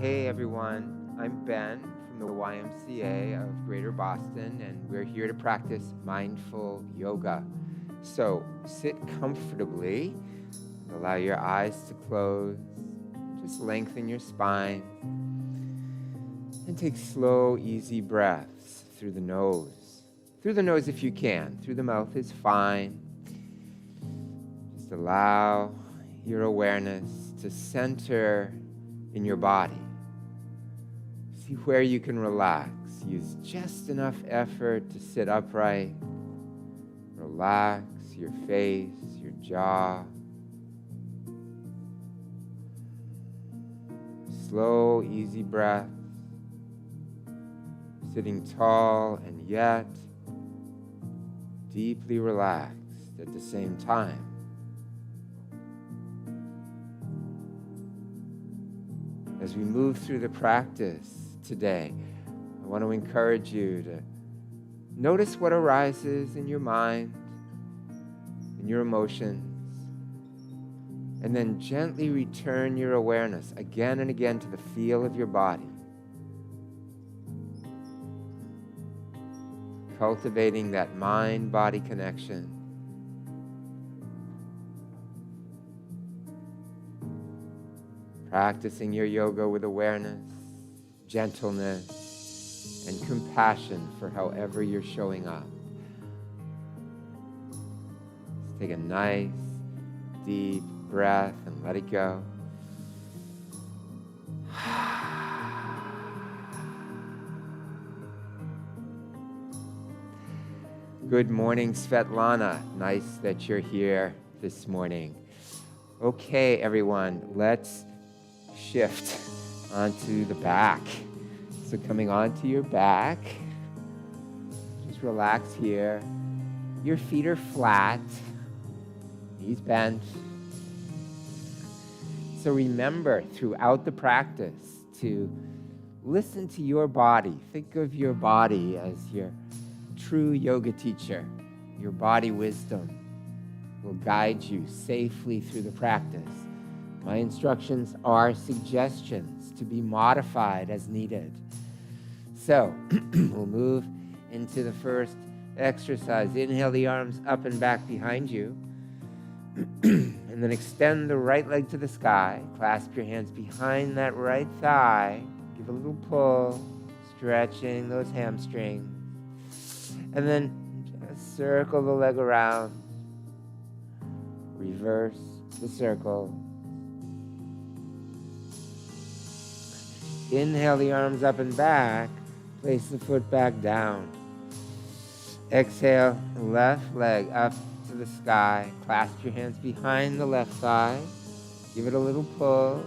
Hey everyone, I'm Ben from the YMCA of Greater Boston, and we're here to practice mindful yoga. So sit comfortably, allow your eyes to close, just lengthen your spine, and take slow, easy breaths through the nose. Through the nose if you can, through the mouth is fine. Just allow your awareness to center in your body. See where you can relax. Use just enough effort to sit upright. Relax your face, your jaw. Slow, easy breath. Sitting tall and yet deeply relaxed at the same time. As we move through the practice today, I want to encourage you to notice what arises in your mind, in your emotions, and then gently return your awareness again and again to the feel of your body. Cultivating that mind-body connection. Practicing your yoga with awareness, gentleness, and compassion for however you're showing up. Let's take a nice, deep breath and let it go. Good morning, Svetlana. Nice that you're here this morning. Okay, everyone, let's shift onto the back. So coming onto your back, just relax here. Your feet are flat, knees bent. So remember throughout the practice to listen to your body. Think of your body as your true yoga teacher. Your body wisdom will guide you safely through the practice. My instructions are suggestions to be modified as needed. So we'll move into the first exercise. Inhale the arms up and back behind you. And then extend the right leg to the sky. Clasp your hands behind that right thigh. Give a little pull, stretching those hamstrings. And then just circle the leg around. Reverse the circle. Inhale the arms up and back. Place the foot back down. Exhale, left leg up to the sky. Clasp your hands behind the left thigh. Give it a little pull.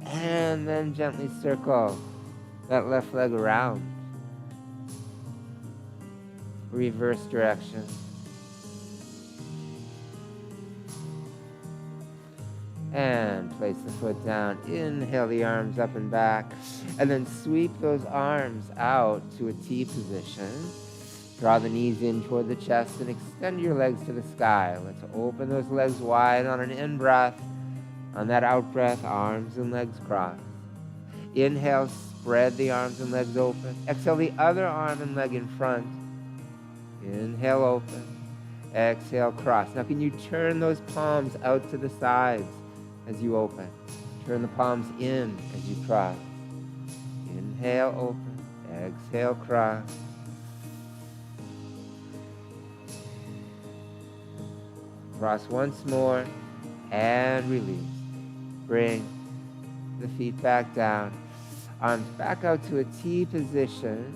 And then gently circle that left leg around. Reverse direction. And place the foot down. Inhale the arms up and back. And then sweep those arms out to a T position. Draw the knees in toward the chest and extend your legs to the sky. Let's open those legs wide on an in-breath. On that out-breath, arms and legs cross. Inhale, spread the arms and legs open. Exhale the other arm and leg in front. Inhale, open. Exhale, cross. Now can you turn those palms out to the sides as you open? Turn the palms in as you cross. Inhale, open. Exhale, cross. Cross once more and release. Bring the feet back down. Arms back out to a T position.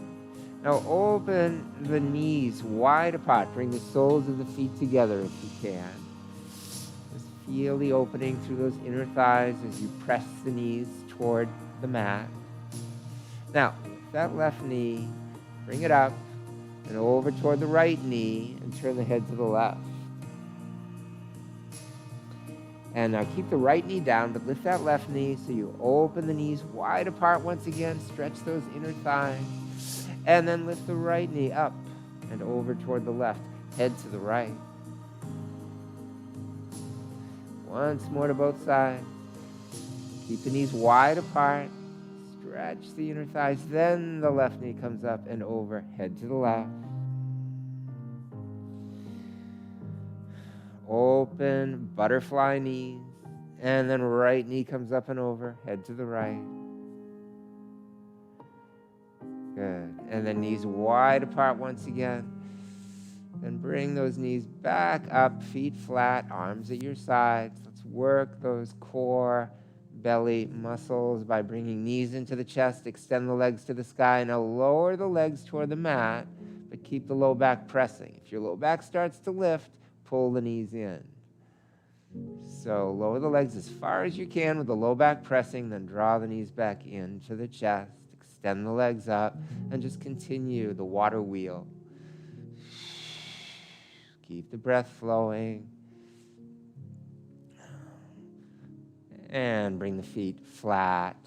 Now open the knees wide apart. Bring the soles of the feet together if you can. Just feel the opening through those inner thighs as you press the knees toward the mat. Now, with that left knee, bring it up and over toward the right knee and turn the head to the left. And now keep the right knee down, but lift that left knee so you open the knees wide apart once again. Stretch those inner thighs. And then lift the right knee up and over toward the left. Head to the right. Once more to both sides. Keep the knees wide apart. Stretch the inner thighs. Then the left knee comes up and over, head to the left. Open, butterfly knees. And then right knee comes up and over, head to the right. Good. And then knees wide apart once again. Then bring those knees back up, feet flat, arms at your sides. Let's work those core, belly muscles by bringing knees into the chest, extend the legs to the sky. Now lower the legs toward the mat, but keep the low back pressing. If your low back starts to lift, pull the knees in. So lower the legs as far as you can with the low back pressing, then draw the knees back into the chest, extend the legs up, and just continue the water wheel. Keep the breath flowing. And bring the feet flat.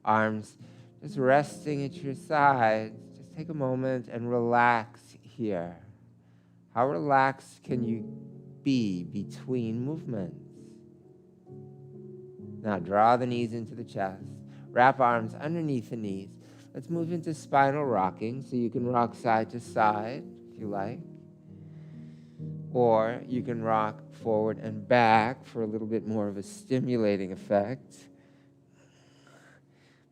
Arms just resting at your sides. Just take a moment and relax here. How relaxed can you be between movements? Now draw the knees into the chest. Wrap arms underneath the knees. Let's move into spinal rocking, so you can rock side to side if you like. Or you can rock forward and back for a little bit more of a stimulating effect.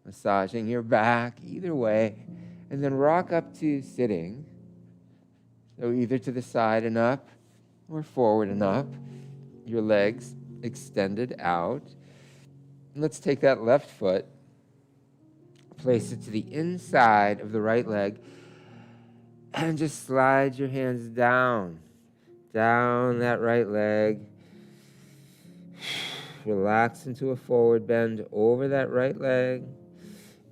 Massaging your back, either way. And then rock up to sitting. So either to the side and up, or forward and up. Your legs extended out. Let's take that left foot, place it to the inside of the right leg, and just slide your hands down that right leg. Relax into a forward bend over that right leg.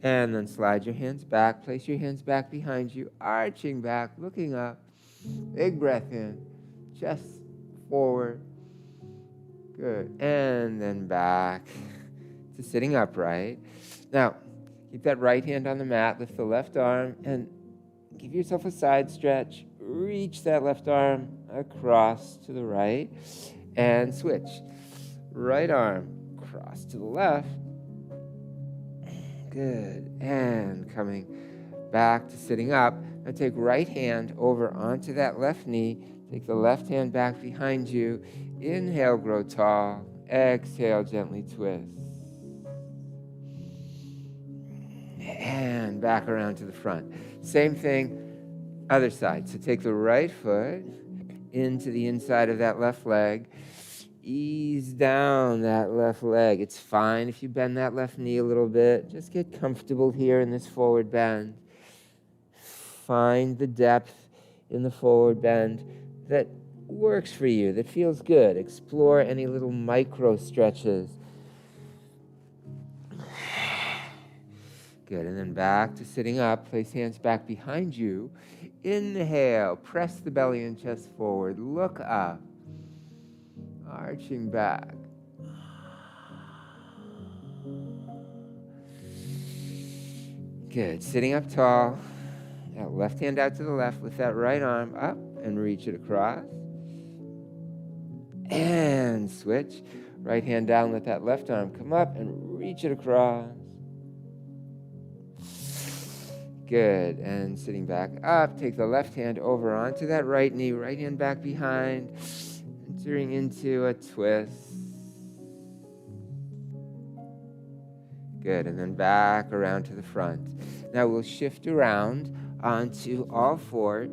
And then slide your hands back. Place your hands back behind you, arching back, looking up. Big breath in. Chest forward. Good. And then back to sitting upright. Now, keep that right hand on the mat. Lift the left arm and give yourself a side stretch. Reach that left arm across to the right and switch. Right arm cross to the left. Good. And coming back to sitting up. Now take right hand over onto that left knee. Take the left hand back behind you. Inhale, grow tall. Exhale, gently twist. And back around to the front. Same thing, other side. So take the right foot into the inside of that left leg. Ease down that left leg. It's fine if you bend that left knee a little bit. Just get comfortable here in this forward bend. Find the depth in the forward bend that works for you, that feels good. Explore any little micro stretches. Good, and then back to sitting up. Place hands back behind you. Inhale, press the belly and chest forward. Look up. Arching back. Good. Sitting up tall. That left hand out to the left. Lift that right arm up and reach it across. And switch. Right hand down. Let that left arm come up and reach it across. Good. And sitting back up. Take the left hand over onto that right knee. Right hand back behind. Entering into a twist. Good, and then back around to the front. Now we'll shift around onto all fours.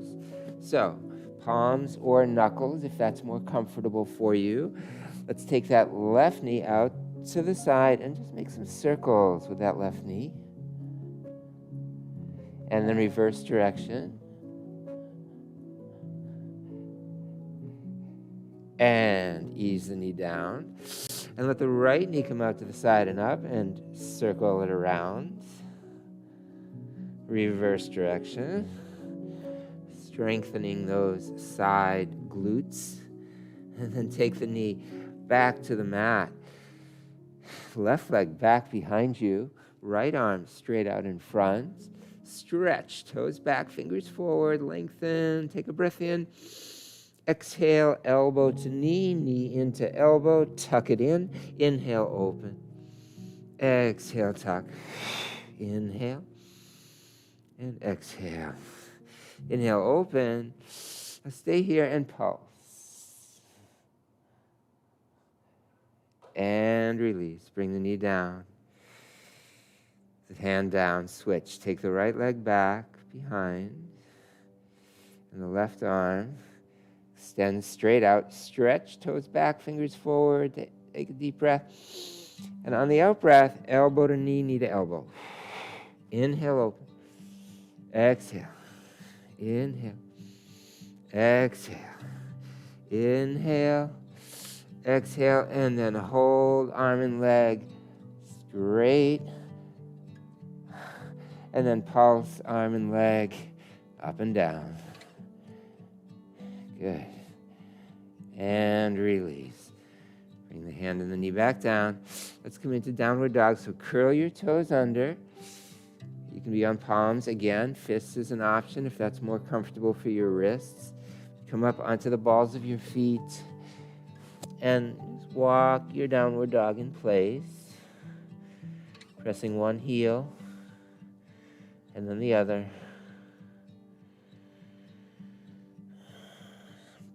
So, palms or knuckles, if that's more comfortable for you. Let's take that left knee out to the side and just make some circles with that left knee. And then reverse direction. And ease the knee down. And let the right knee come out to the side and up and circle it around. Reverse direction. Strengthening those side glutes. And then take the knee back to the mat. Left leg back behind you. Right arm straight out in front. Stretch, toes back, fingers forward, lengthen. Take a breath in. Exhale, elbow to knee, knee into elbow, tuck it in. Inhale, open. Exhale, tuck. Inhale and exhale. Inhale, open. Stay here and pulse. And release. Bring the knee down. The hand down. Switch. Take the right leg back behind. And the left arm. Extend straight out. Stretch. Toes back. Fingers forward. Take a deep breath. And on the out breath, elbow to knee, knee to elbow. Inhale, open. Exhale. Inhale. Exhale. Inhale. Exhale. And then hold arm and leg straight. And then pulse arm and leg up and down. Good. And release. Bring the hand and the knee back down. Let's come into downward dog. So curl your toes under. You can be on palms. Again, fists is an option if that's more comfortable for your wrists. Come up onto the balls of your feet and just walk your downward dog in place. Pressing one heel and then the other.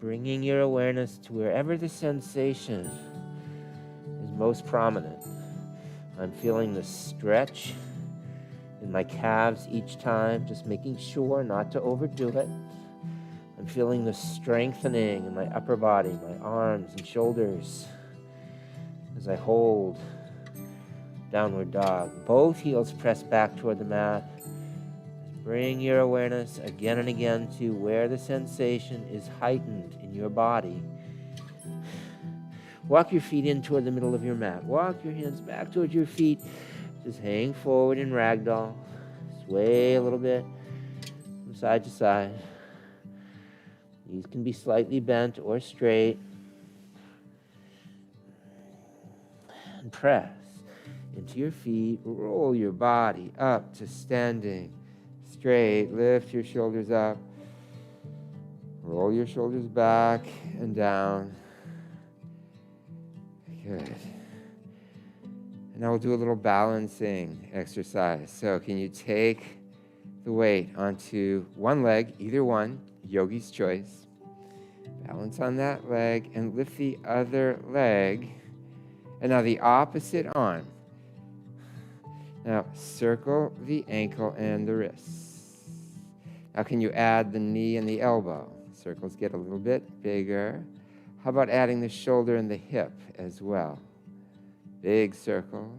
Bringing your awareness to wherever the sensation is most prominent. I'm feeling the stretch in my calves each time, just making sure not to overdo it. I'm feeling the strengthening in my upper body, my arms and shoulders as I hold downward dog. Both heels press back toward the mat. Bring your awareness again and again to where the sensation is heightened in your body. Walk your feet in toward the middle of your mat. Walk your hands back toward your feet. Just hang forward in ragdoll. Sway a little bit from side to side. Knees can be slightly bent or straight. And press into your feet. Roll your body up to standing straight. Lift your shoulders up. Roll your shoulders back and down. Good. And now we'll do a little balancing exercise. So can you take the weight onto one leg, either one, yogi's choice. Balance on that leg and lift the other leg. And now the opposite arm. Now circle the ankle and the wrists. Now can you add the knee and the elbow? Circles get a little bit bigger. How about adding the shoulder and the hip as well? Big circle.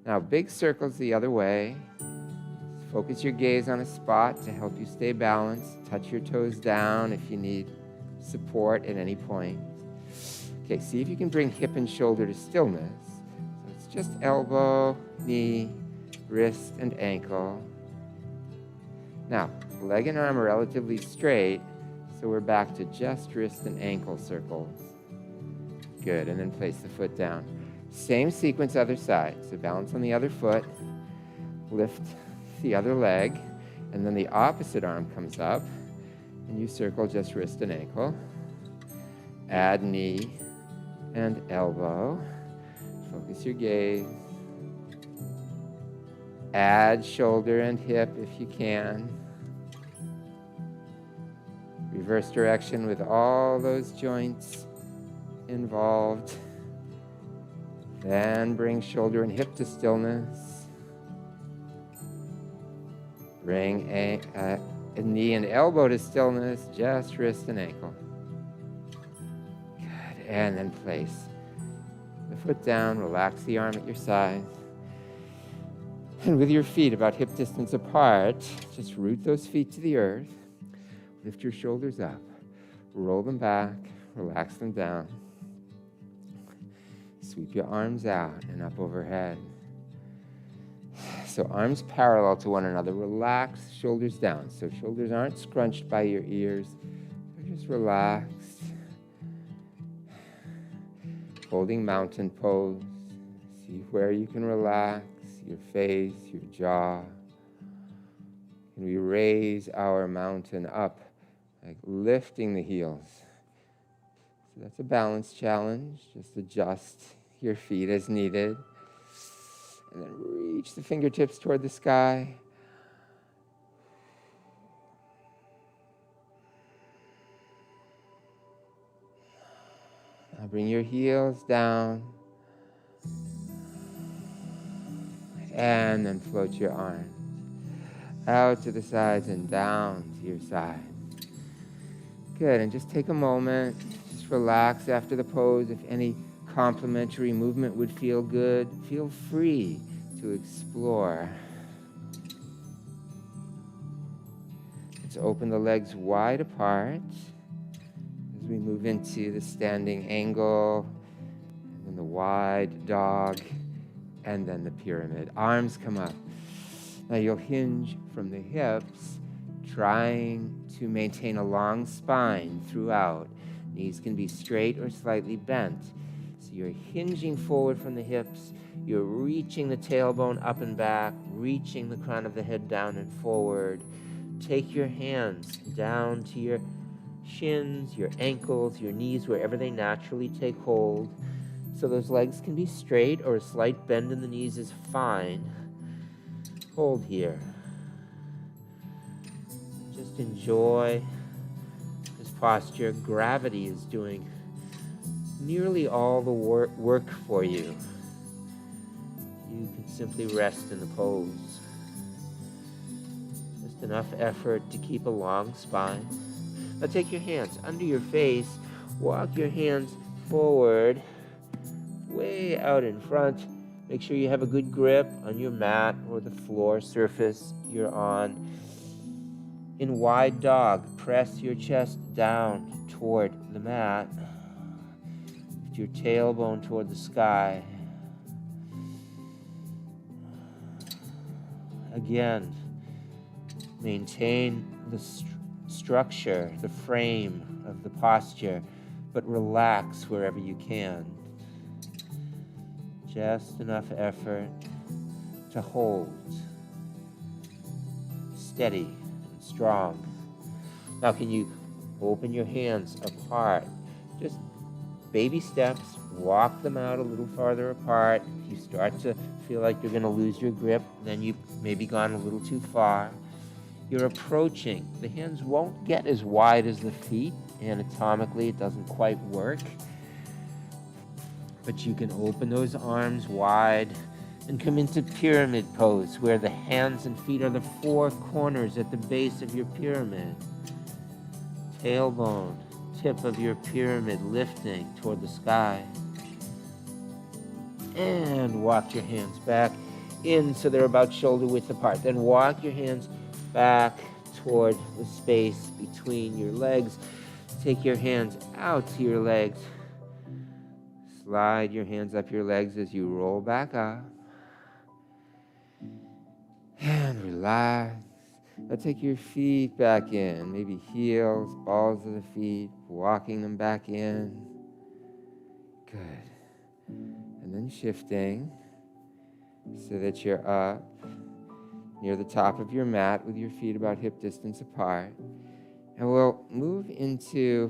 Now big circles the other way. Focus your gaze on a spot to help you stay balanced. Touch your toes down if you need support at any point. Okay, see if you can bring hip and shoulder to stillness. So it's just elbow, knee, wrist, and ankle. Now, leg and arm are relatively straight, so we're back to just wrist and ankle circles. Good, and then place the foot down. Same sequence, other side. So balance on the other foot, lift the other leg, and then the opposite arm comes up, and you circle just wrist and ankle. Add knee and elbow. Focus your gaze. Add shoulder and hip if you can. Reverse direction with all those joints involved. Then bring shoulder and hip to stillness. Bring a knee and elbow to stillness, just wrist and ankle. Good, and then place the foot down, relax the arm at your side. And with your feet about hip distance apart, just root those feet to the earth. Lift your shoulders up, roll them back, relax them down. Sweep your arms out and up overhead. So arms parallel to one another. Relax, shoulders down. So shoulders aren't scrunched by your ears. They're just relaxed. Holding mountain pose. See where you can relax your face, your jaw. Can we raise our mountain up, like lifting the heels? So that's a balance challenge. Just adjust your feet as needed. And then reach the fingertips toward the sky. Now bring your heels down. And then float your arms out to the sides and down to your sides. Good, and just take a moment. Just relax after the pose. If any complementary movement would feel good, feel free to explore. Let's open the legs wide apart as we move into the standing angle, and then the wide dog, and then the pyramid. Arms come up. Now you'll hinge from the hips, trying to maintain a long spine throughout. Knees can be straight or slightly bent. So you're hinging forward from the hips. You're reaching the tailbone up and back, reaching the crown of the head down and forward. Take your hands down to your shins, your ankles, your knees, wherever they naturally take hold. So those legs can be straight, or a slight bend in the knees is fine. Hold here. Just enjoy this posture. Gravity is doing nearly all the work for you. You can simply rest in the pose. Just enough effort to keep a long spine. Now take your hands under your face. Walk your hands forward, way out in front. Make sure you have a good grip on your mat or the floor surface you're on. In wide dog, press your chest down toward the mat. Lift your tailbone toward the sky. Again, maintain the structure, the frame of the posture, but relax wherever you can. Just enough effort to hold steady and strong. Now can you open your hands apart? Just baby steps, walk them out a little farther apart. If you start to feel like you're going to lose your grip, then you've maybe gone a little too far. You're approaching. The hands won't get as wide as the feet. Anatomically, it doesn't quite work. But you can open those arms wide and come into pyramid pose, where the hands and feet are the four corners at the base of your pyramid. Tailbone, tip of your pyramid lifting toward the sky. And walk your hands back in so they're about shoulder width apart. Then walk your hands back toward the space between your legs. Take your hands out to your legs. Slide your hands up your legs as you roll back up. And relax. Now take your feet back in. Maybe heels, balls of the feet, walking them back in. Good. And then shifting so that you're up near the top of your mat with your feet about hip distance apart. And we'll move into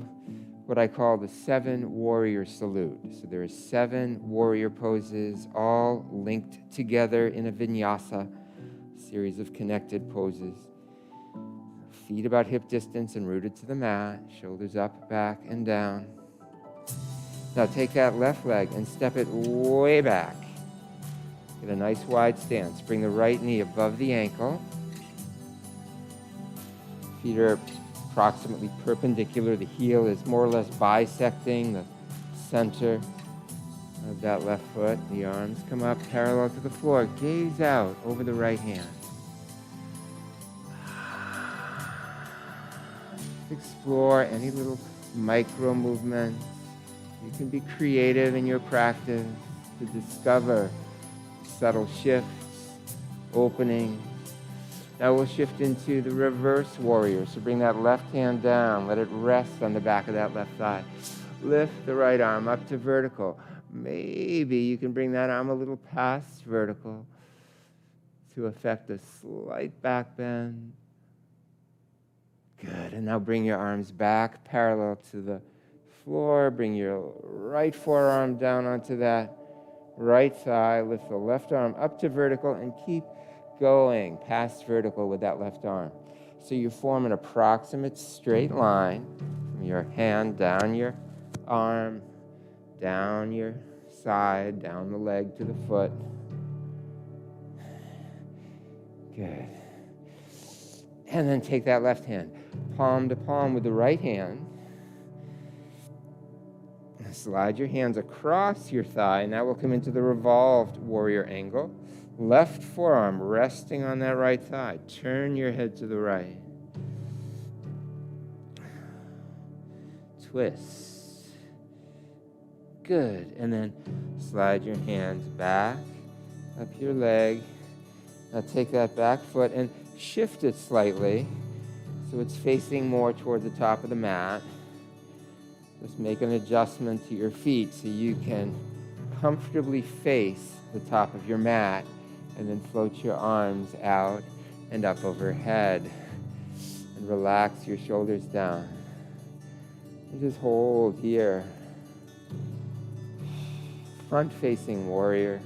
what I call the 7 warrior salute. So there are 7 warrior poses, all linked together in a vinyasa, series of connected poses. Feet about hip distance and rooted to the mat, shoulders up, back, and down. Now take that left leg and step it way back. Get a nice wide stance. Bring the right knee above the ankle. Feet are approximately perpendicular. The heel is more or less bisecting the center of that left foot. The arms come up parallel to the floor. Gaze out over the right hand. Explore any little micro movements. You can be creative in your practice to discover subtle shifts, openings. Now we'll shift into the reverse warrior. So bring that left hand down. Let it rest on the back of that left thigh. Lift the right arm up to vertical. Maybe you can bring that arm a little past vertical to affect a slight back bend. Good. And now bring your arms back parallel to the floor. Bring your right forearm down onto that right thigh, lift the left arm up to vertical and keep going past vertical with that left arm. So you form an approximate straight line from your hand down your arm, down your side, down the leg to the foot. Good. And then take that left hand, palm to palm with the right hand. Slide your hands across your thigh. Now we'll come into the revolved warrior angle. Left forearm resting on that right thigh. Turn your head to the right. Twist. Good. And then slide your hands back, up your leg. Now take that back foot and shift it slightly so it's facing more toward the top of the mat. Just make an adjustment to your feet so you can comfortably face the top of your mat, and then float your arms out and up overhead. And relax your shoulders down. And just hold here. Front-facing warrior.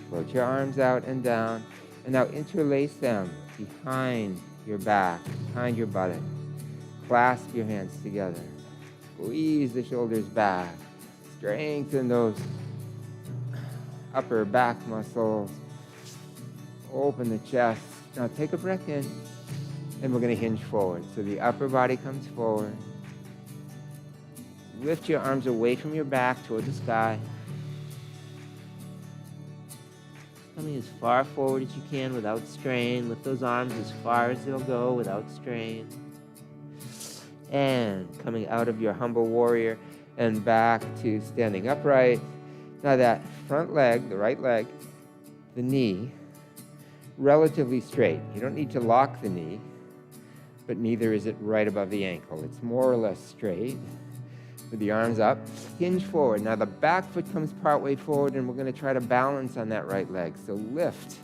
Float your arms out and down. And now interlace them behind your back, behind your buttock. Clasp your hands together. Squeeze the shoulders back. Strengthen those upper back muscles. Open the chest. Now take a breath in, and we're going to hinge forward. So the upper body comes forward. Lift your arms away from your back toward the sky. Coming as far forward as you can without strain. Lift those arms as far as they'll go without strain. And coming out of your humble warrior and back to standing upright. Now that front leg, the right leg, the knee, relatively straight. You don't need to lock the knee, but neither is it right above the ankle. It's more or less straight. With the arms up, hinge forward. Now the back foot comes partway forward, and we're going to try to balance on that right leg. So lift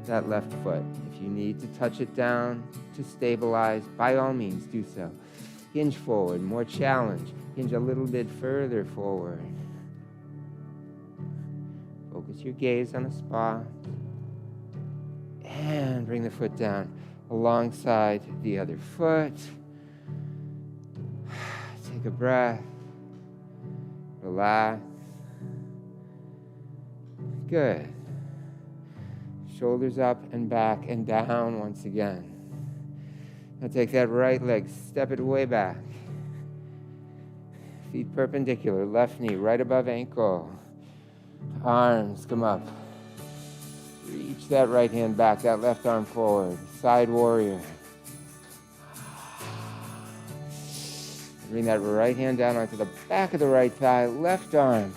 that left foot. If you need to touch it down to stabilize, by all means do so. Hinge forward, more challenge. Hinge a little bit further forward. Focus your gaze on a spot. And bring the foot down alongside the other foot. Take a breath. Relax. Good. Shoulders up and back and down once again. Now take that right leg, step it way back. Feet perpendicular, left knee right above ankle. Arms come up. Reach that right hand back, that left arm forward. Side warrior. Bring that right hand down onto the back of the right thigh, left arm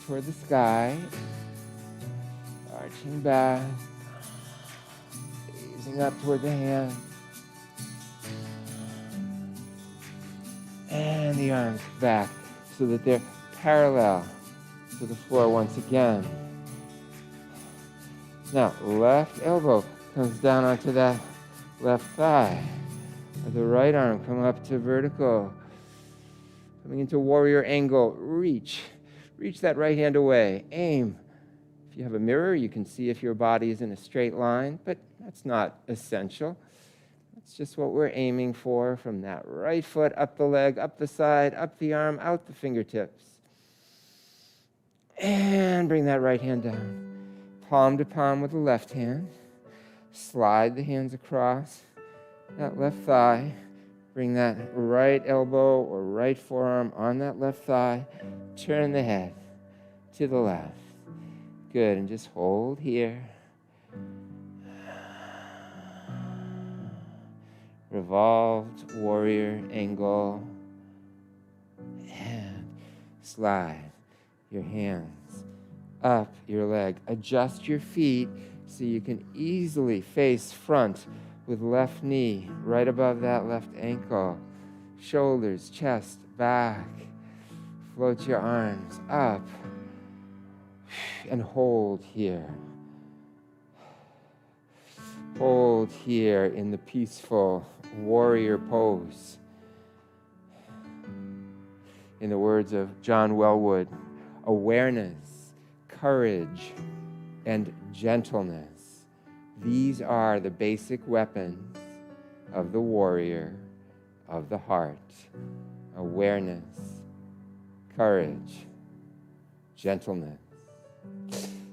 toward the sky. Arching back. Gazing up toward the hand. And the arms back so that they're parallel to the floor once again. Now, left elbow comes down onto that left thigh. The right arm come up to vertical. Coming into warrior angle, reach. Reach that right hand away. Aim. If you have a mirror, you can see if your body is in a straight line, but that's not essential. That's just what we're aiming for, from that right foot, up the leg, up the side, up the arm, out the fingertips. And bring that right hand down. Palm to palm with the left hand. Slide the hands across that left thigh. Bring that right elbow or right forearm on that left thigh. Turn the head to the left. Good, and just hold here. Revolved warrior angle. And slide your hands up your leg. Adjust your feet so you can easily face front with left knee right above that left ankle. Shoulders, chest, back. Float your arms up and hold here. Hold here in the peaceful warrior pose. In the words of John Wellwood, awareness, courage, and gentleness. These are the basic weapons of the warrior of the heart. Awareness, courage, gentleness.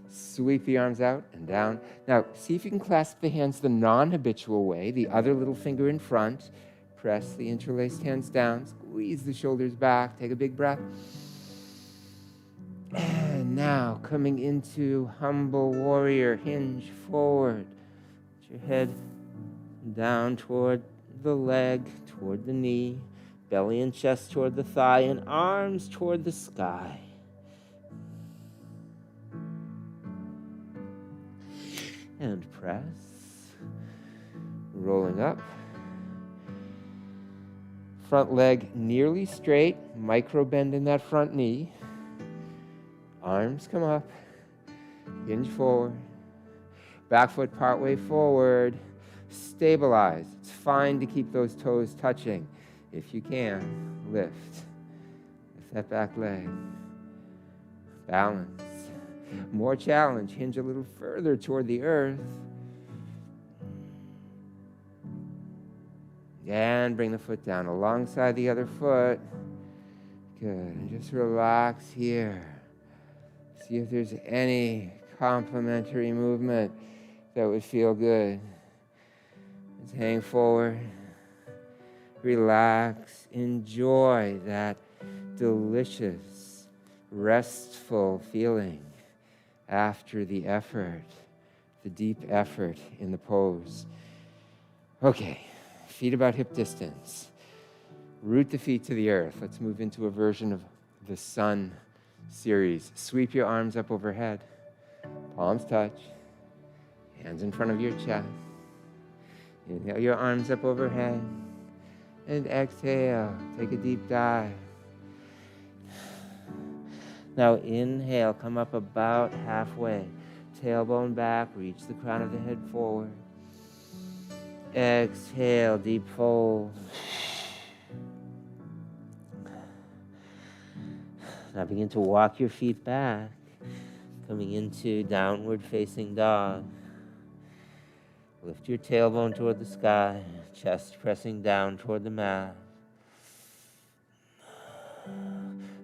Sweep the arms out and down. Now, see if you can clasp the hands the non-habitual way, the other little finger in front. Press the interlaced hands down. Squeeze the shoulders back. Take a big breath. And now, coming into humble warrior, hinge forward. Put your head down toward the leg, toward the knee, belly and chest toward the thigh, and arms toward the sky. And press, rolling up. Front leg nearly straight, micro bend in that front knee. Arms come up, hinge forward. Back foot partway forward, stabilize. It's fine to keep those toes touching. If you can, lift. Lift that back leg. Balance. More challenge, hinge a little further toward the earth. And bring the foot down alongside the other foot. Good, and just relax here. See if there's any complementary movement that would feel good. Just hang forward. Relax, enjoy that delicious, restful feeling after the effort, the deep effort in the pose. Okay, feet about hip distance. Root the feet to the earth. Let's move into a version of the sun series. Sweep your arms up overhead. Palms touch. Hands in front of your chest. Inhale your arms up overhead. And exhale. Take a deep dive. Now inhale, come up about halfway. Tailbone back, reach the crown of the head forward. Exhale, deep fold. Now begin to walk your feet back, coming into downward facing dog. Lift your tailbone toward the sky, chest pressing down toward the mat.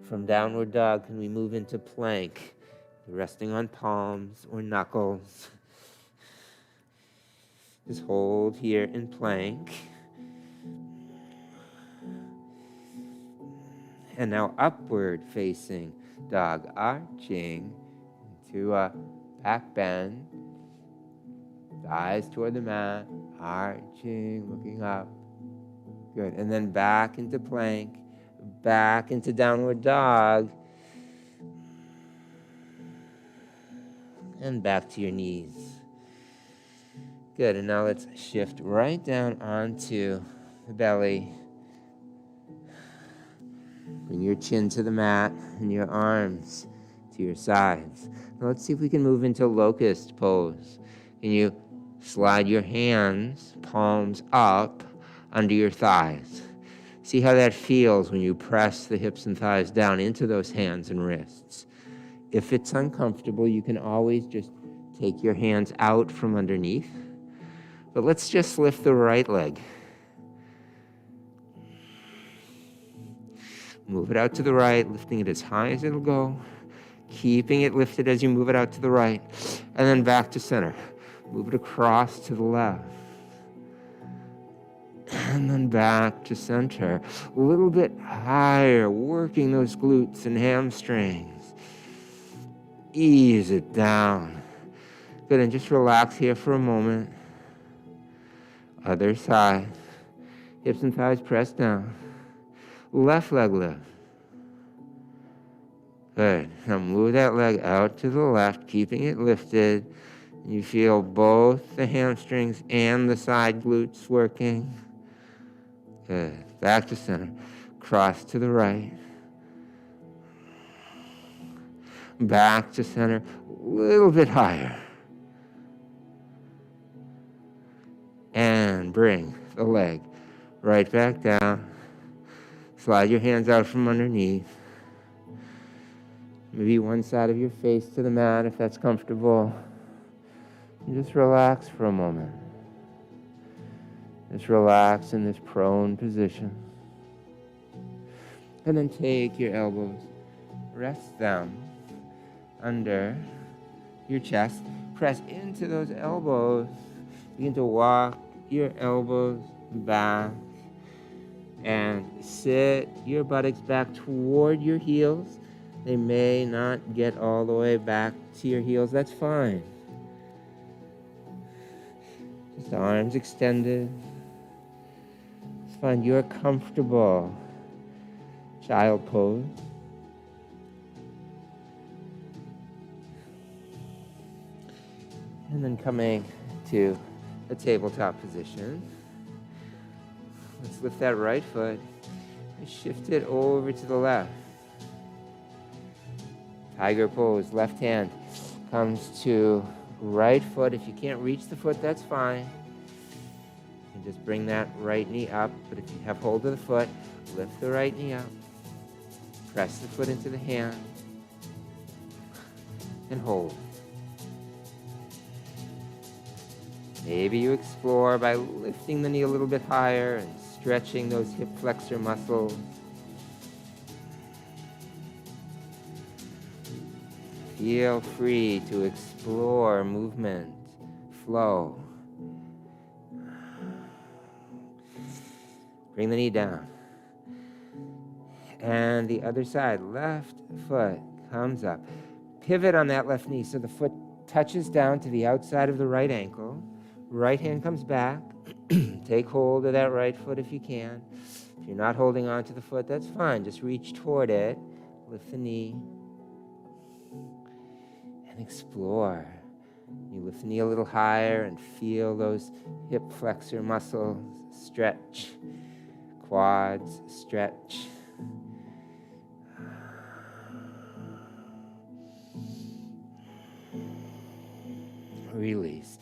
From downward dog, can we move into plank, resting on palms or knuckles? Just hold here in plank. And now upward facing dog, arching into a back bend. Eyes toward the mat, arching, looking up. Good. And then back into plank, back into downward dog. And back to your knees. Good. And now let's shift right down onto the belly. Bring your chin to the mat and your arms to your sides. Now let's see if we can move into locust pose. Can you slide your hands, palms up, under your thighs? See how that feels when you press the hips and thighs down into those hands and wrists. If it's uncomfortable, you can always just take your hands out from underneath. But let's just lift the right leg. Move it out to the right, lifting it as high as it'll go, keeping it lifted as you move it out to the right, and then back to center. Move it across to the left, and then back to center. A little bit higher, working those glutes and hamstrings. Ease it down. Good, and just relax here for a moment. Other side. Hips and thighs pressed down. Left leg lift. Good. Now move that leg out to the left, keeping it lifted. You feel both the hamstrings and the side glutes working. Good. Back to center. Cross to the right. Back to center. A little bit higher. And bring the leg right back down. Slide your hands out from underneath. Maybe one side of your face to the mat if that's comfortable. And just relax for a moment. Just relax in this prone position. And then take your elbows, rest them under your chest. Press into those elbows. Begin to walk your elbows back and sit your buttocks back toward your heels. They may not get all the way back to your heels. That's fine. Just arms extended. Just find your comfortable child pose. And then coming to a tabletop position. Let's lift that right foot and shift it over to the left. Tiger pose, left hand comes to right foot. If you can't reach the foot, that's fine. And just bring that right knee up. But if you have hold of the foot, lift the right knee up. Press the foot into the hand. And hold. Maybe you explore by lifting the knee a little bit higher and stretching those hip flexor muscles. Feel free to explore movement, flow. Bring the knee down. And the other side, left foot comes up. Pivot on that left knee so the foot touches down to the outside of the right ankle. Right hand comes back. Take hold of that right foot if you can. If you're not holding on to the foot, that's fine. Just reach toward it. Lift the knee. And explore. You lift the knee a little higher and feel those hip flexor muscles stretch. Quads stretch. Release.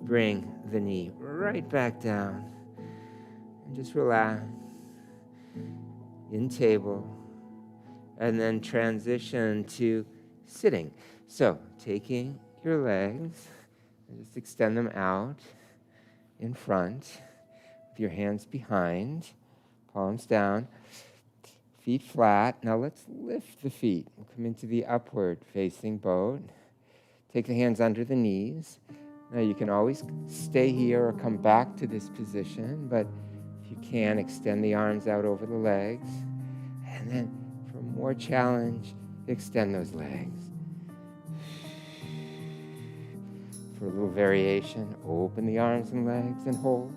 Bring the knee right back down. And just relax. In table. And then transition to sitting. So, taking your legs, and just extend them out in front, with your hands behind, palms down, feet flat. Now let's lift the feet. We'll come into the upward facing boat. Take the hands under the knees. Now you can always stay here or come back to this position, but if you can, extend the arms out over the legs. And then for more challenge, extend those legs. For a little variation, open the arms and legs and hold.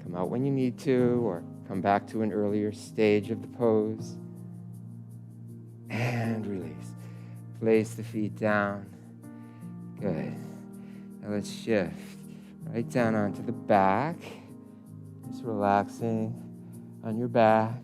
Come out when you need to, or come back to an earlier stage of the pose. And release. Place the feet down. Good. Now let's shift right down onto the back. Just relaxing on your back.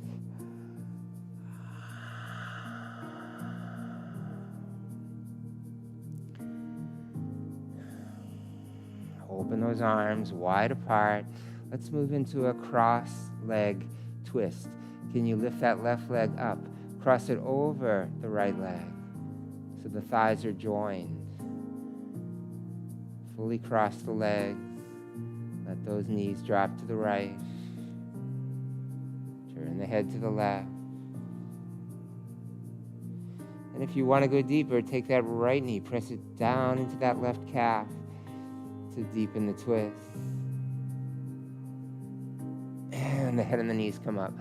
Open those arms wide apart. Let's move into a cross leg twist. Can you lift that left leg up? Cross it over the right leg so the thighs are joined. Fully cross the legs. Let those knees drop to the right. Turn the head to the left. And if you want to go deeper, take that right knee, press it down into that left calf to deepen the twist. And the head and the knees come up.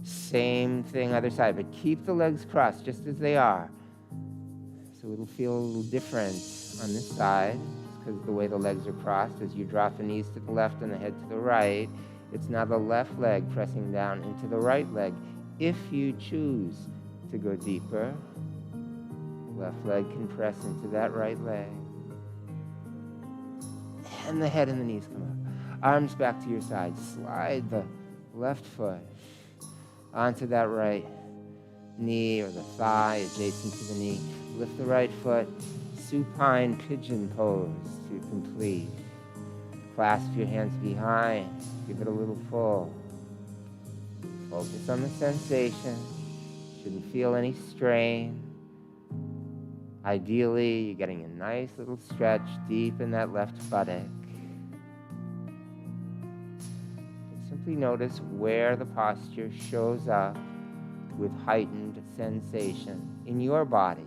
Same thing other side, but keep the legs crossed just as they are. So it'll feel a little different on this side because of the way the legs are crossed. As you drop the knees to the left and the head to the right, it's now the left leg pressing down into the right leg. If you choose to go deeper, the left leg can press into that right leg. And the head and the knees come up. Arms back to your side. Slide the left foot onto that right knee or the thigh adjacent to the knee. Lift the right foot, supine pigeon pose to complete. Clasp your hands behind. Give it a little pull. Focus on the sensation. Shouldn't feel any strain. Ideally, you're getting a nice little stretch deep in that left buttock. Simply notice where the posture shows up with heightened sensation in your body.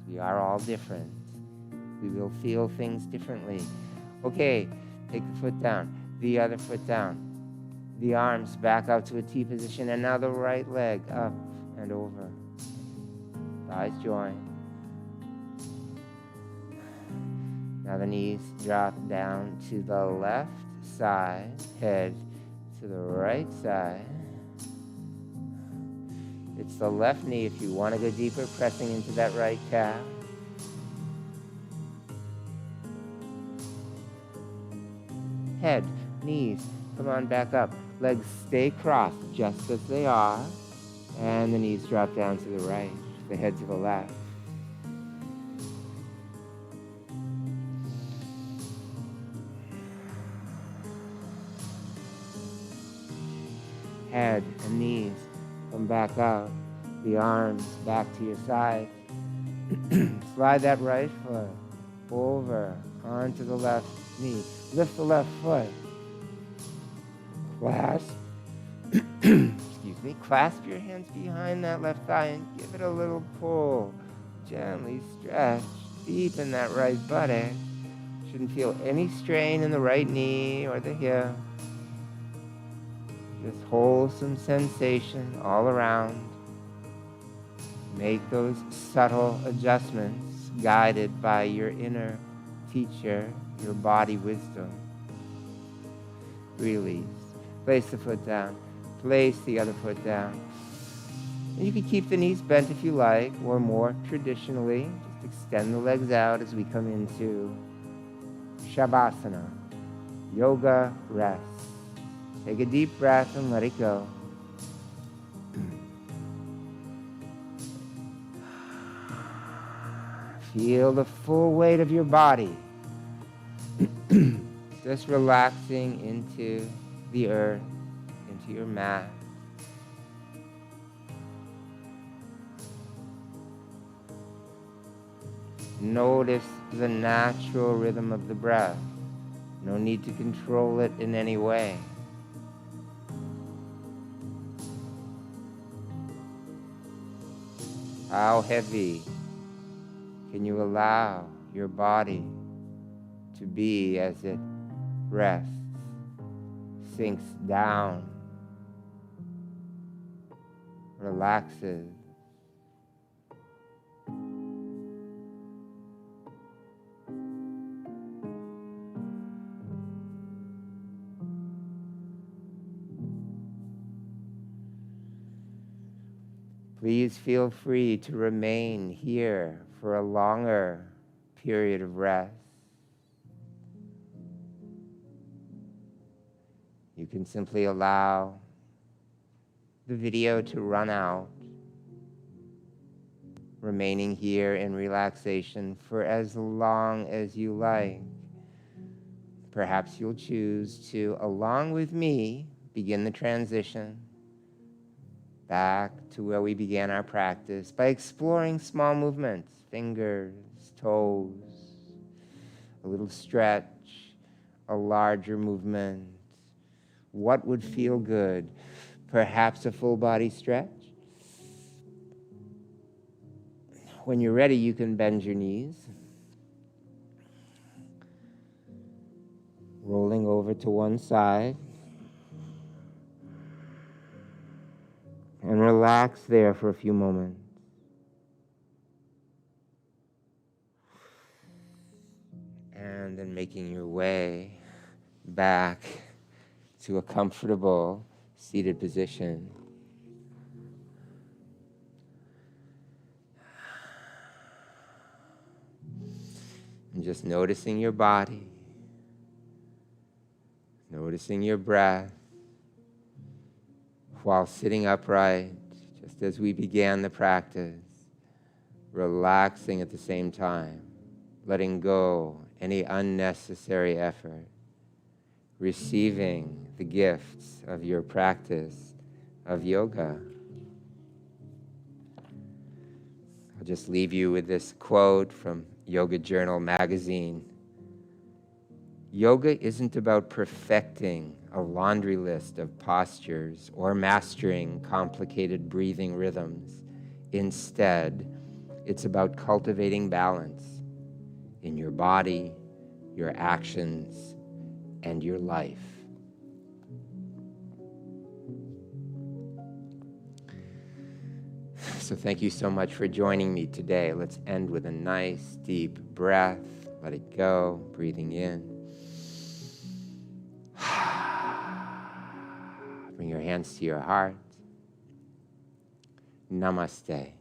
We are all different. We will feel things differently. Okay, take the foot down, the other foot down. The arms back out to a T position, and now the right leg up and over. Thighs join. Now the knees drop down to the left side, head to the right side. It's the left knee if you want to go deeper, pressing into that right calf. Head, knees, come on back up. Legs stay crossed just as they are. And the knees drop down to the right, the head to the left. Head and knees come back out. The arms back to your side. Slide that right foot over onto the left knee. Lift the left foot. Clasp. Excuse me. Clasp your hands behind that left thigh and give it a little pull. Gently stretch deep in that right buttock. Shouldn't feel any strain in the right knee or the hip. Just wholesome sensation all around. Make those subtle adjustments guided by your inner teacher, your body wisdom. Release. Place the foot down. Place the other foot down. And you can keep the knees bent if you like, or more traditionally, just extend the legs out as we come into Shavasana, yoga rest. Take a deep breath and let it go. Feel the full weight of your body just relaxing into the earth, into your mat. Notice the natural rhythm of the breath. No need to control it in any way. How heavy can you allow your body to be as it rests, sinks down, relaxes? Please feel free to remain here for a longer period of rest. You can simply allow the video to run out, remaining here in relaxation for as long as you like. Perhaps you'll choose to, along with me, begin the transition back to where we began our practice by exploring small movements, fingers, toes, a little stretch, a larger movement. What would feel good? Perhaps a full body stretch. When you're ready, you can bend your knees, rolling over to one side. And relax there for a few moments. And then making your way back to a comfortable seated position. And just noticing your body, noticing your breath, while sitting upright, just as we began the practice, relaxing at the same time. letting go any unnecessary effort, receiving the gifts of your practice of yoga. I'll just leave you with this quote from Yoga Journal magazine. Yoga isn't about perfecting a laundry list of postures or mastering complicated breathing rhythms. Instead, it's about cultivating balance in your body, your actions, and your life. So thank you so much for joining me today. Let's end with a nice deep breath. Let it go, breathing in. Bring your hands to your heart. Namaste.